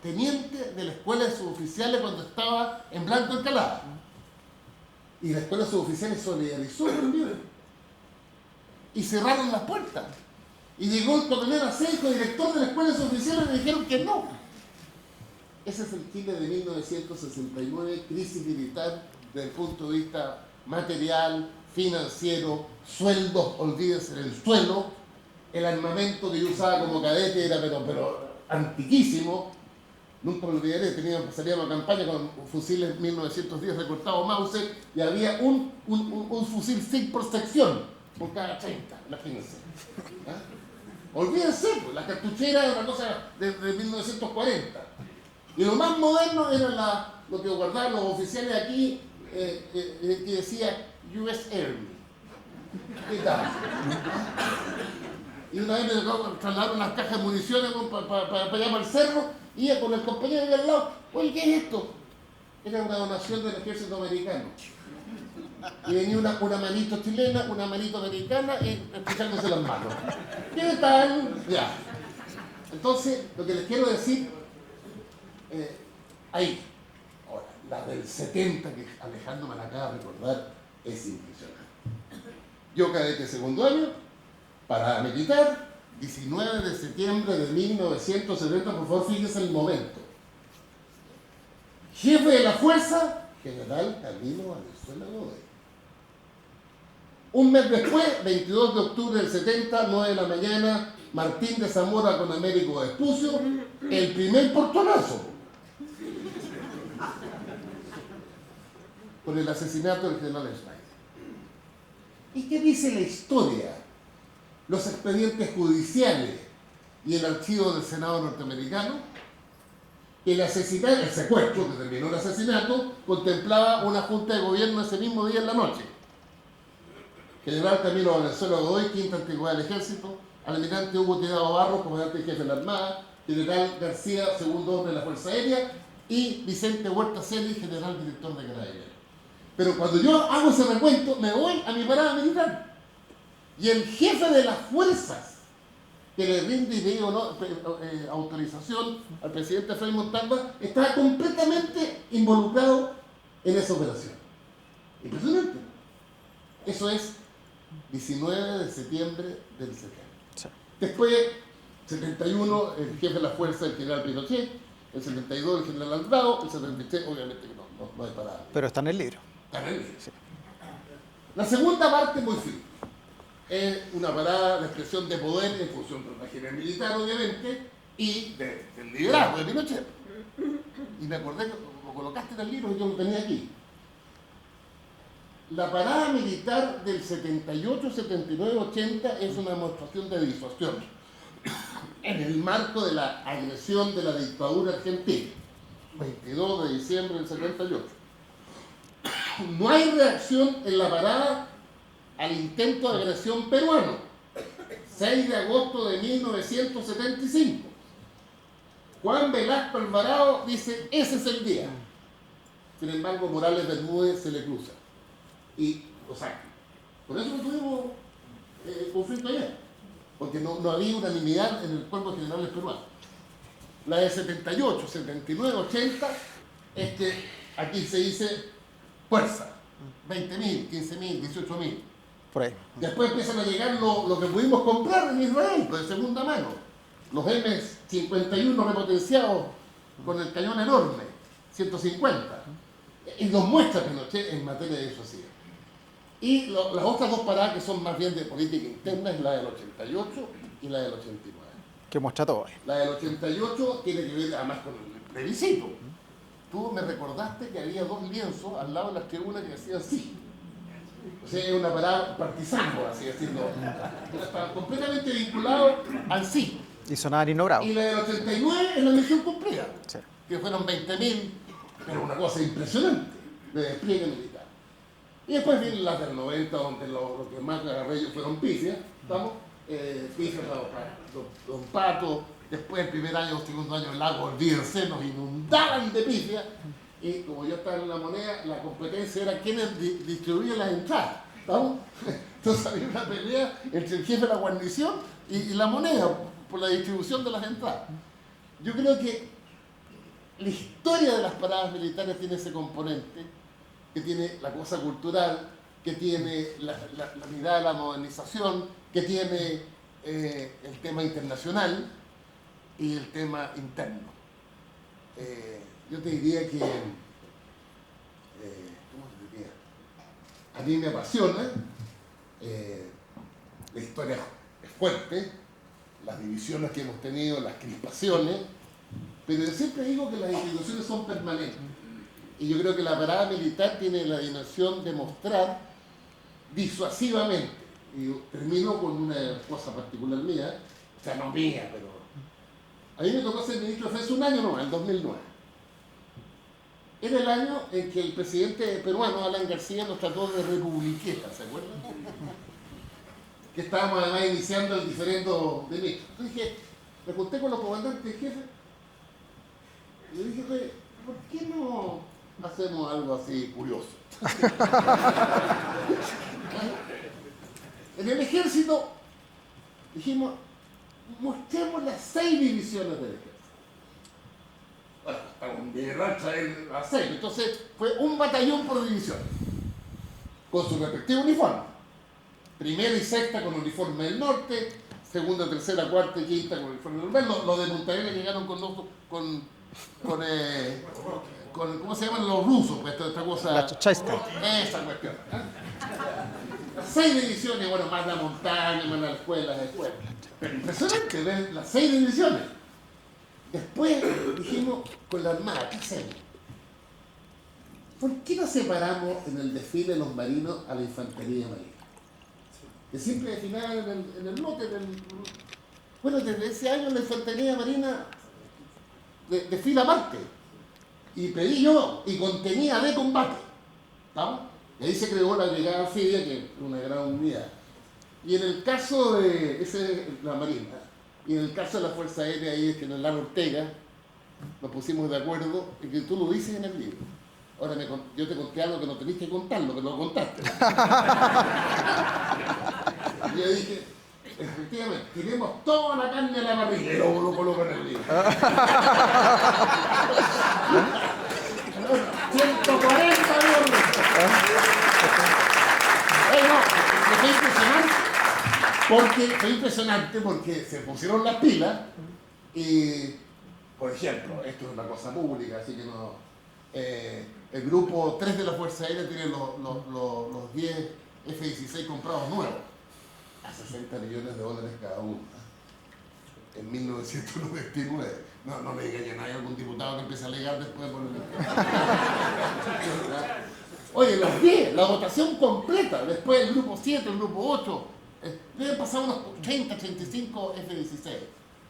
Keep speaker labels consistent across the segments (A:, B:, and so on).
A: teniente de la escuela de suboficiales cuando estaba en Blanco Encalada. Y la escuela de suboficiales solidarizó conmigo. Y cerraron las puertas. Y llegó el coronel Asenjo, director de la escuela de suboficiales, y me dijeron que no. Ese es el Chile de 1969, crisis militar desde el punto de vista material, financiero, sueldos, olvídense del suelo. El armamento que yo usaba como cadete era pero antiquísimo. Nunca me olvidaré, salíamos a campaña con fusiles 1910 recortados Mauser y había un fusil SIG por sección, por cada 30, imagínense. ¿Ah? Olvídense, pues, la cartuchera era una cosa de 1940. Y lo más moderno era lo que guardaban los oficiales aquí, que decía US Army. ¿Qué tal? Y una vez me trasladaron unas cajas de municiones para allá para el cerro, y iba con el compañero de al lado. Oye, ¿qué es esto? Era una donación del ejército americano. Y venía una manito chilena, una manito americana, y explicándose las manos. ¿Qué tal? Ya. Entonces, lo que les quiero decir, ahí, ahora, la del 70, que Alejandro me la acaba de recordar, es impresionante. Yo cadete segundo año, parada militar, 19 de septiembre de 1970, por favor, fíjense el momento. Jefe de la fuerza, general Camilo Valenzuela Godoy. Un mes después, 22 de octubre del 70, 9 de la mañana, Martín de Zamora con Américo Vespucio, el primer portonazo. Por el asesinato del general Schneider. ¿Y qué dice la historia? Los expedientes judiciales y el archivo del Senado norteamericano. El asesinato, el secuestro, que terminó el asesinato, contemplaba una junta de gobierno ese mismo día en la noche. General Camilo Valenzuela Godoy, quinta antigüedad del ejército, almirante Hugo Tirado Barros, comandante y jefe de la Armada, general García, segundo hombre de la Fuerza Aérea, y Vicente Huerta Celi, general director de Carabineros. Pero cuando yo hago ese recuento, me voy a mi parada militar. Y el jefe de las fuerzas, que le rinde y dio autorización al presidente Frei Montalva, estaba completamente involucrado en esa operación. Impresionante. Eso es 19 de septiembre del 70. Sí. Después, 71, el jefe de la fuerza, el general Pinochet, el 72, el general Alvarado, el 73, obviamente que no hay parada.
B: Pero está en el libro.
A: Está en el libro. Sí. La segunda parte es muy fina. Es una parada de expresión de poder en función del régimen militar, obviamente, y del liderazgo de Pinochet. Y me acordé que lo colocaste en el libro y yo lo tenía aquí. La parada militar del 78, 79, 80 es una demostración de disuasión en el marco de la agresión de la dictadura argentina, 22 de diciembre del 78. No hay reacción en la parada al intento de agresión peruano, 6 de agosto de 1975. Juan Velasco Alvarado dice, ese es el día. Sin embargo, Morales Bermúdez se le cruza y lo saca. Por eso no tuvimos conflicto ayer, porque no había unanimidad en el cuerpo de generales peruanos. La de 78, 79, 80, es que aquí se dice fuerza, 20.000, 15.000, 18.000.
B: Por ahí.
A: Después empiezan a llegar lo que pudimos comprar en Israel, de segunda mano. Los M51 repotenciados con el cañón enorme, 150. Y los muestra Pinochet en materia de disuasión. Y las otras dos paradas que son más bien de política interna es la del 88 y la del 89.
B: Que muestra todo.
A: La del 88 tiene que ver además con el plebiscito. Tú me recordaste que había dos lienzos al lado de las tribunas que decían sí. O sea, es una parada partisana, por así decirlo. Está completamente vinculado al sí.
B: Y sonaban ignorados.
A: Y la del 89 es la misión cumplida.
B: Sí.
A: Que fueron 20.000, pero una cosa impresionante de despliegue militar. Y después vienen las del 90, donde lo que más agarré yo fueron pifias, ¿estamos? Pifias, Don Pato, después el primer año, el segundo año, el lago, olvídense, nos inundaban de pifias. Y como yo estaba en la moneda, la competencia era quienes distribuían las entradas, ¿estamos? Entonces había una pelea entre el jefe de la guarnición y la moneda por la distribución de las entradas. Yo creo que la historia de las paradas militares tiene ese componente, que tiene la cosa cultural, que tiene la mirada de la modernización, que tiene el tema internacional y el tema interno. Yo te diría que, ¿cómo te diría? A mí me apasiona, la historia es fuerte, las divisiones que hemos tenido, las crispaciones, pero yo siempre digo que las instituciones son permanentes. Y yo creo que la parada militar tiene la dimensión de mostrar disuasivamente, y termino con una cosa particular mía, o sea, no mía, pero a mí me tocó ser ministro de Defensa un año nomás, el 2009. Era el año en que el presidente peruano, Alan García, nos trató de republiqueta, ¿se acuerdan? Que estábamos además iniciando el diferendo de ministros. Entonces dije, me junté con los comandantes de jefe y le dije, ¿por qué no hacemos algo así curioso? En el ejército dijimos, mostremos las 6 divisiones del ejército. Bueno, estamos en guerra, traer las 6. Entonces fue un batallón por división, con su respectivo uniforme. Primera y sexta con uniforme del norte, segunda, tercera, cuarta y quinta con uniforme del norte. Los de Punta Arenas llegaron con ¿cómo se llaman los rusos? Pues esta cosa.
B: La Chechesta.
A: Esa cuestión. Las 6 divisiones, bueno, más la montaña, más las escuelas, Pero impresionante ver las 6 divisiones. Después dijimos con la Armada, ¿qué hacemos? ¿Por qué no separamos en el desfile de los marinos a la infantería marina? Que siempre desfilaban en el lote. Bueno, desde ese año la infantería marina desfila aparte. Y pedí yo, y contenía de combate. ¿Estamos? Y ahí se creó la brigada anfibia, que es una gran unidad. Y en el caso de la Marina, y en el caso de la Fuerza Aérea, ahí es que en el Lano Ortega nos pusimos de acuerdo, y que tú lo dices en el libro. Ahora yo te conté algo que no tenés que contarlo, que no lo contaste. Y yo dije, efectivamente, tiremos toda la carne a la parrilla, y lo coloco en el libro. 140 euros. Fue impresionante porque se pusieron las pilas y, por ejemplo, esto es una cosa pública, así que no. El grupo 3 de la Fuerza Aérea tiene los 10 F-16 comprados nuevos a $60 millones cada uno, en 1999. No le diga ya a algún diputado que empiece a alegar después por el... Oye, los 10, la votación completa, después el grupo 7, el grupo 8, deben pasar unos 80, 35 F-16.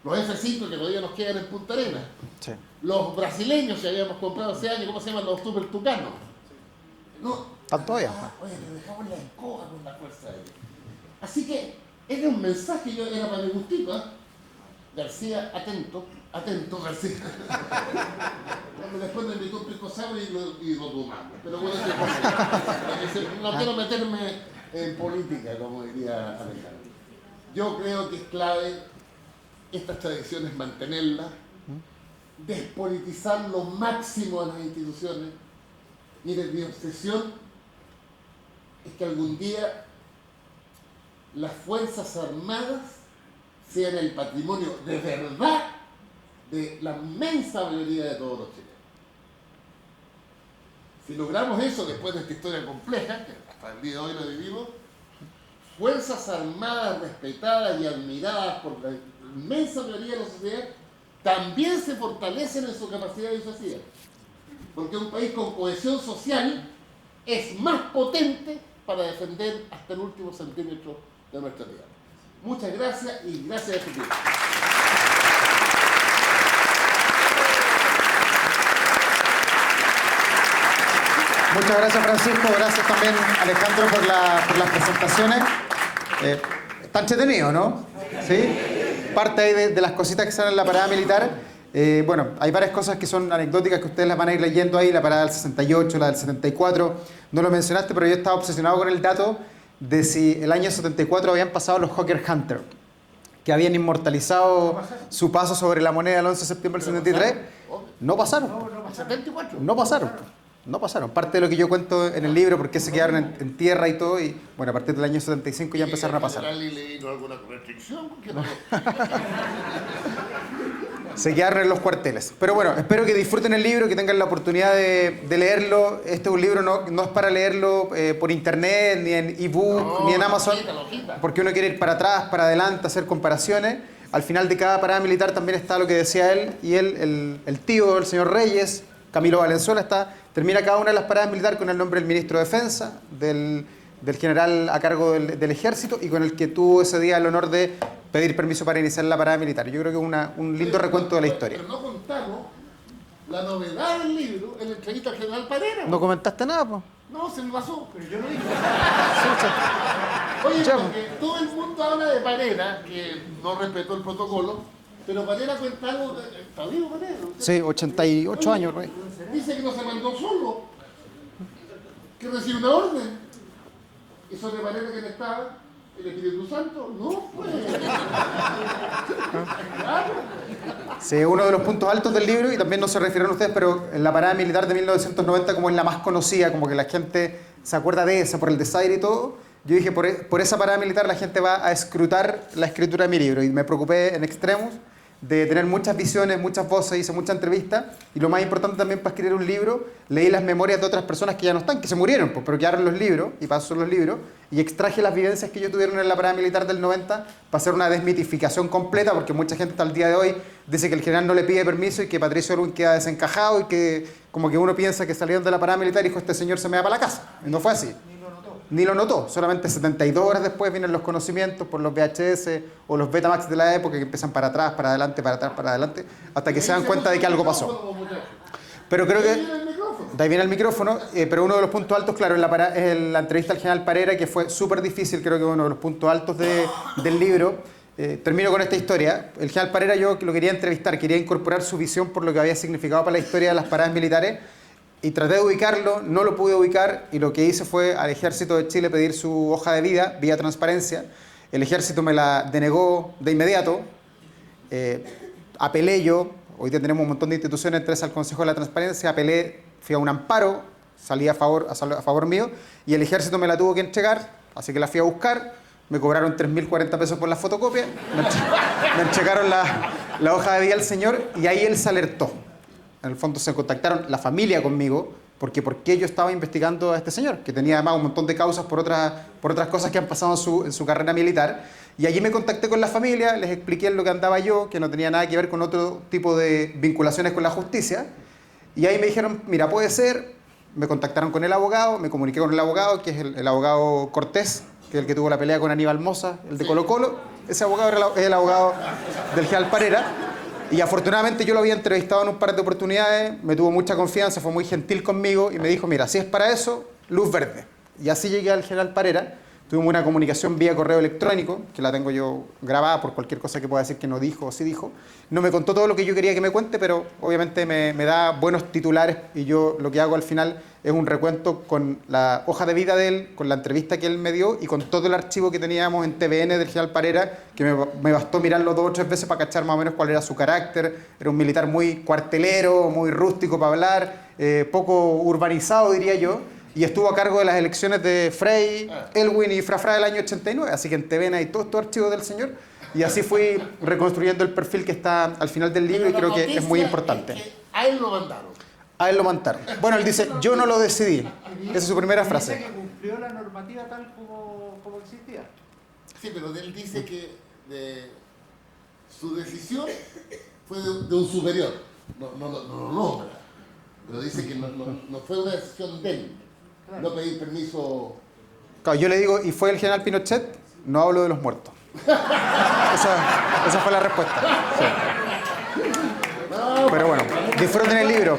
A: Los F-5 que todavía nos quedan en Punta Arenas.
B: Sí.
A: Los brasileños que habíamos comprado hace años, ¿cómo se llaman? Los Super Tucanos. No.
B: ¿Están todavía?
A: Oye, le dejamos la escoba con la Fuerza Aérea. Así que era un mensaje, era para mi gustito, ¿eh? García, atento, García. Después me invitó un pisco sour y lo tomamos. Pero bueno, no quiero meterme en política, como diría Alejandro. Yo creo que es clave estas tradiciones mantenerlas, despolitizar lo máximo a las instituciones. Miren, mi obsesión es que algún día las Fuerzas Armadas sean el patrimonio de verdad de la inmensa mayoría de todos los chilenos. Si logramos eso después de esta historia compleja, que hasta el día de hoy lo vivimos, Fuerzas Armadas respetadas y admiradas por la inmensa mayoría de la sociedad, también se fortalecen en su capacidad disuasiva. Porque un país con cohesión social es más potente para defender hasta el último centímetro de nuestra tierra. Muchas gracias y gracias a este tiempo.
B: Muchas gracias, Francisco. Gracias también, Alejandro, por las presentaciones. Está entretenido, ¿no? ¿Sí? Parte ahí de las cositas que salen en la parada militar. Bueno, hay varias cosas que son anecdóticas que ustedes las van a ir leyendo ahí. La parada del 68, la del 74. No lo mencionaste, pero yo estaba obsesionado con el dato de si el año 74 habían pasado los Hawker Hunter, que habían inmortalizado su paso sobre la moneda el 11 de septiembre del 73. no pasaron.
A: 74.
B: No pasaron. No pasaron. Parte de lo que yo cuento en el libro, porque se quedaron en tierra y todo, y bueno, a partir del año 75 ya empezaron a pasar.
A: ¿Le alguna restricción?
B: Se quedaron en los cuarteles. Pero bueno, espero que disfruten el libro, que tengan la oportunidad de leerlo. Este es un libro, no es para leerlo por internet, ni en ebook, ni en Amazon, porque uno quiere ir para atrás, para adelante, hacer comparaciones. Al final de cada parada militar también está lo que decía él, y él, el tío, el señor Reyes, Camilo Valenzuela, termina cada una de las paradas militares con el nombre del ministro de Defensa, del general a cargo del ejército, y con el que tuvo ese día el honor de pedir permiso para iniciar la parada militar. Yo creo que es un lindo recuento de la historia.
A: Pero no contamos la novedad del libro en la entrevista al general Parera.
B: ¿No comentaste nada, pues?
A: No, se me pasó, pero yo lo dije. Oye, porque todo el mundo habla de Parera, que no respetó el protocolo, pero Parera cuenta algo, ¿está vivo Parera?
B: Sí, 88 años, Rey.
A: Dice que no se mandó solo, que recibió una orden. ¿Y sobre Parera quién estaba? ¿El Espíritu Santo? No, pues. Claro.
B: Sí, uno de los puntos altos del libro, y también no se refirieron ustedes, pero en la parada militar de 1990, como es la más conocida, como que la gente se acuerda de esa por el desaire y todo, yo dije, por esa parada militar la gente va a escrutar la escritura de mi libro, y me preocupé en extremos de tener muchas visiones, muchas voces, hice muchas entrevistas, y lo más importante también para escribir un libro, leí las memorias de otras personas que ya no están, que se murieron, pues, pero quedaron los libros, y pasó los libros, y extraje las vivencias que yo tuvieron en la parada militar del 90 para hacer una desmitificación completa, porque mucha gente hasta el día de hoy dice que el general no le pide permiso y que Patricio Erwin queda desencajado y que como que uno piensa que salieron de la parada militar y dijo, este señor se me va para la casa. Y no fue así. Ni lo notó. Solamente 72 horas después vienen los conocimientos por los VHS o los Betamax de la época que empiezan para atrás, para adelante, para atrás, para adelante, hasta que se dan cuenta de que algo pasó. Pero creo que... De ahí viene el micrófono, pero uno de los puntos altos, claro, es la entrevista al general Parera, que fue súper difícil, creo que uno de los puntos altos del libro. Termino con esta historia. El general Parera yo lo quería entrevistar, quería incorporar su visión por lo que había significado para la historia de las paradas militares, y traté de ubicarlo, no lo pude ubicar, y lo que hice fue al Ejército de Chile pedir su hoja de vida vía transparencia. El Ejército me la denegó de inmediato. Apelé yo, hoy día tenemos un montón de instituciones, entré al Consejo de la Transparencia, apelé, fui a un amparo, salí a favor mío, y el Ejército me la tuvo que entregar, así que la fui a buscar, me cobraron 3.040 pesos por la fotocopia, me entregaron la hoja de vida al señor, y ahí él se alertó. En el fondo se contactaron la familia conmigo, porque ¿por qué yo estaba investigando a este señor? Que tenía además un montón de causas por otras cosas que han pasado en su carrera militar. Y allí me contacté con la familia, les expliqué en lo que andaba yo, que no tenía nada que ver con otro tipo de vinculaciones con la justicia. Y ahí me dijeron, mira, puede ser. Me contactaron con el abogado, me comuniqué con el abogado, que es el abogado Cortés, que es el que tuvo la pelea con Aníbal Mosa, el de Colo Colo. Ese abogado es el abogado del general Parera. Y afortunadamente yo lo había entrevistado en un par de oportunidades, me tuvo mucha confianza, fue muy gentil conmigo y me dijo, mira, si es para eso, luz verde. Y así llegué al general Parera. Tuvimos una comunicación vía correo electrónico, que la tengo yo grabada por cualquier cosa que pueda decir que no dijo o sí dijo. No me contó todo lo que yo quería que me cuente, pero obviamente me da buenos titulares, y yo lo que hago al final es un recuento con la hoja de vida de él, con la entrevista que él me dio y con todo el archivo que teníamos en TVN del general Parera, que me bastó mirarlo 2 o 3 veces para cachar más o menos cuál era su carácter. Era un militar muy cuartelero, muy rústico para hablar, poco urbanizado, diría yo. Y estuvo a cargo de las elecciones de Frei, Elwin y Frafra del año 89, así que en TVN hay todos estos archivos del señor, y así fui reconstruyendo el perfil que está al final del libro, y creo que es muy importante.
A: Es que a él lo mandaron.
B: A él lo mandaron. Bueno, él dice, yo no lo decidí. Esa es su primera frase.
C: Dice que cumplió la normativa tal como existía.
A: Sí, pero él dice que su decisión fue de un superior. No lo nombra, pero dice que no fue una decisión de él. No pedir permiso.
B: Claro, yo le digo, ¿y fue el general Pinochet? No hablo de los muertos. Esa fue la respuesta. Sí. Pero bueno, disfruten el libro.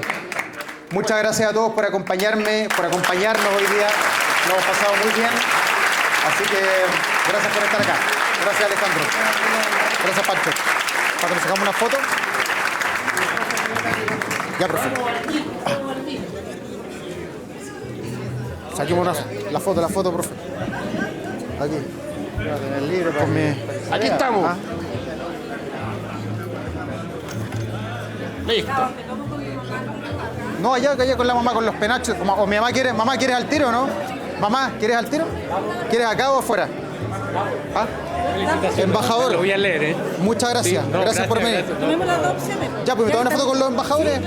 B: Muchas gracias a todos por acompañarme, por acompañarnos hoy día. Lo hemos pasado muy bien. Así que gracias por estar acá. Gracias, Alejandro. Gracias, Pancho. ¿Para que nos sacamos una foto? Ya, profe. Saquemos la foto, profe. Aquí.
C: En el libro,
B: Con mi...
A: Aquí estamos.
B: ¿Ah?
A: Listo.
B: No, allá con la mamá con los penachos. O mi mamá ¿quieres al tiro, no? Mamá, ¿quieres al tiro? ¿Quieres acá o afuera? ¿Ah? Embajador.
D: Lo voy a leer, ¿eh?
B: Muchas gracias.
D: Sí, no,
B: gracias por venir.
D: gracias.
E: Tomemos las dos opciones.
B: Ya, pues me tomo una foto con los embajadores.